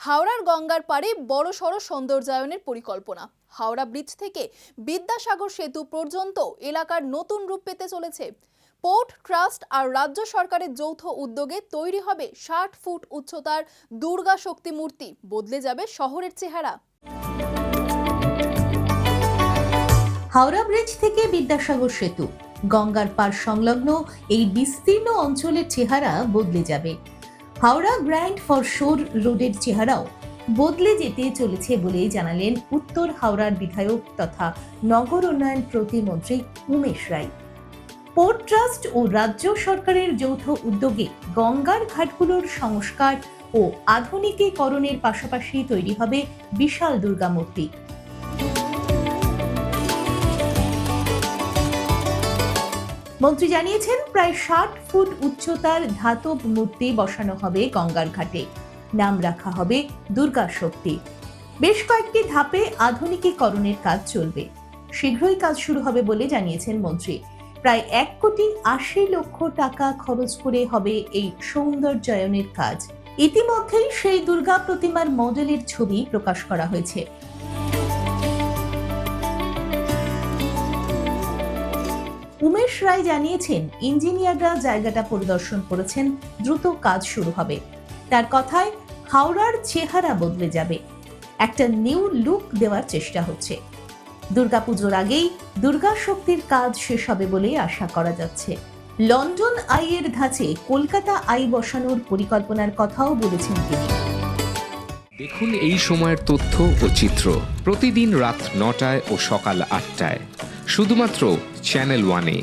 হাওড়ার গঙ্গার পাড়ে বড়সড় সৌন্দর্যায়নের পরিকল্পনা। হাওড়া ব্রিজ থেকে বিদ্যাসাগর সেতু পর্যন্ত এলাকার নতুন রূপ পেতে চলেছে। পোর্ট ট্রাস্ট আর রাজ্য সরকারের যৌথ উদ্যোগে তৈরি হবে ৬০ ফুট উচ্চতার দুর্গা শক্তি মূর্তি। বদলে যাবে শহরের চেহারা। হাওড়া ব্রিজ থেকে বিদ্যাসাগর সেতু, গঙ্গার পাড় সংলগ্ন এই বিস্তীর্ণ অঞ্চলের চেহারা বদলে যাবে। হাওড়া গ্র্যান্ড ফরশোর রোডের চেহারাও বদলে যেতে চলেছে বলে জানালেন উত্তর হাওড়ার বিধায়ক তথা নগর উন্নয়ন প্রতিমন্ত্রী উমেশ রায়। পোর্ট ট্রাস্ট ও রাজ্য সরকারের যৌথ উদ্যোগে গঙ্গার ঘাটগুলোর সংস্কার ও আধুনিকীকরণের পাশাপাশি তৈরি হবে বিশাল দুর্গা মূর্তি। মন্ত্রী জানিয়েছেন, প্রায় ৬০ ফুট উচ্চতার ধাতব মূর্তি বসানো হবে গঙ্গার ঘাটে। নাম রাখা হবে দুর্গা শক্তি। বেশ কয়েকটি ধাপে আধুনিকীকরণের কাজ চলবে। শীঘ্রই কাজ শুরু হবে বলে জানিয়েছেন মন্ত্রী। প্রায় ১,৮০,০০,০০০ টাকা খরচ করে হবে এই সৌন্দর্যায়নের কাজ। ইতিমধ্যেই সেই দুর্গা প্রতিমার মডেলের ছবি প্রকাশ করা হয়েছে। উমেশ রায় জানিয়েছেন, ইঞ্জিনিয়াররা জায়গাটা পরিদর্শন করেছেন, দ্রুত কাজ শুরু হবে। তার কথায় হাওড়ার চেহারা বদলে যাবে, একটা নিউ লুক দেওয়ার চেষ্টা হচ্ছে। দুর্গাপুজোর আগেই দুর্গা শক্তির কাজ শেষ হবে বলে আশা করা যাচ্ছে। লন্ডন আইয়ের ধাঁচে কলকাতা আই বসানোর পরিকল্পনার কথাও বলেছেন তিনি। দেখুন এই সময়ের তথ্য ও চিত্র প্রতিদিন রাত ৯টায় ও সকাল ৮টায় শুধুমাত্র চ্যানেল ওয়ানে।